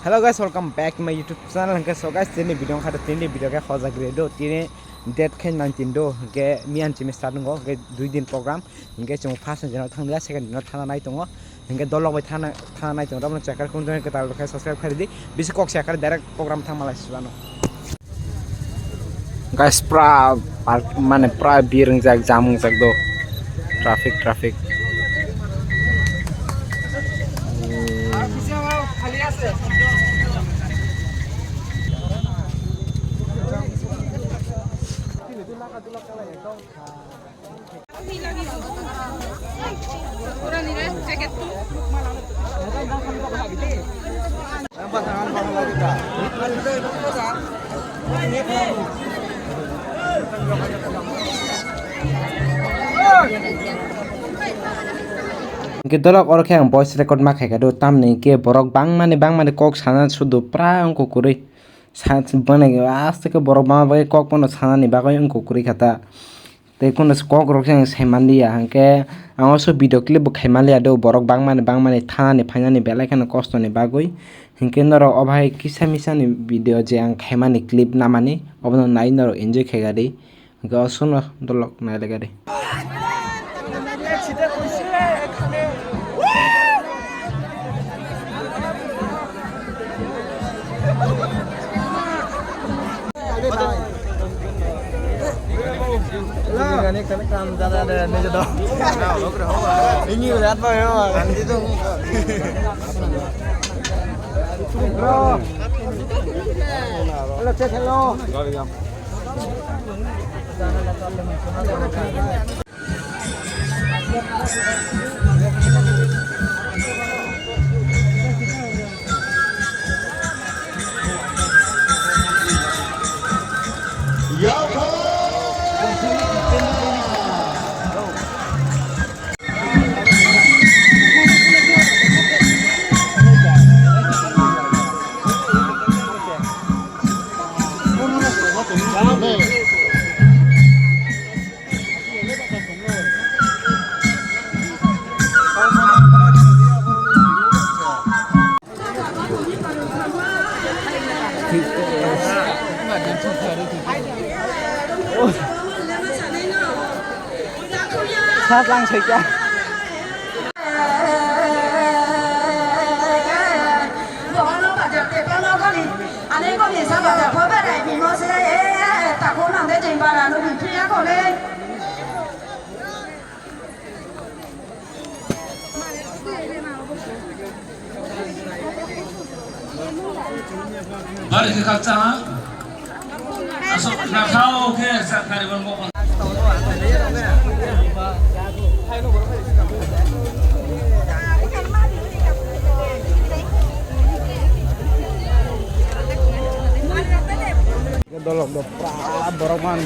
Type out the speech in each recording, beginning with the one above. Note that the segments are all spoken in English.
Hello guys, welcome back to my YouTube channel. So guys, tini video khada tini video ke khoja gredo tini date ke 19 do ke mian chimi start ngo ke 2 din program ke chung first din thangla second din thana nai tongo ke dolok bai thana nai tongo ramna checker kun ke ta ke subscribe khari di bisi kok checker direct program thamala silano guys pra mane pra bireng jak jamung jak do traffic Gedolok orang yang voice record makai kado tam nih ke borok bang mana kok sana sudah pra angko kuri saat bane aste ke borok bang bagai kok pono sana nih bagai angko kuri kata tekun kok rok yang semandia angke angso video clip bukai malia do borok bang mana thana nih panya nih belai kan kosto nih bagoi hingke noro obhai kisah misa nih video je ang khemani clip namani obno nai noro enjoy khegari hingke osuno dolok nai legari Ini kan cara ada meja dong. Ini lihat apa ya? Nanti tuh. Bro. Halo, cek hello. sát lang sịch ra Balik ke kacang, asal nak tahu ke sakari bermukon. dolok do pra borongan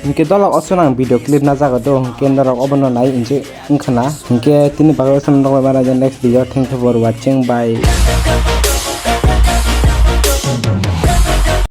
hingke dolok osonang video clip na jaga do hingke norok obono nai inje ingkhana hingke tini bagai osonang next video. Thank you for watching. Bye.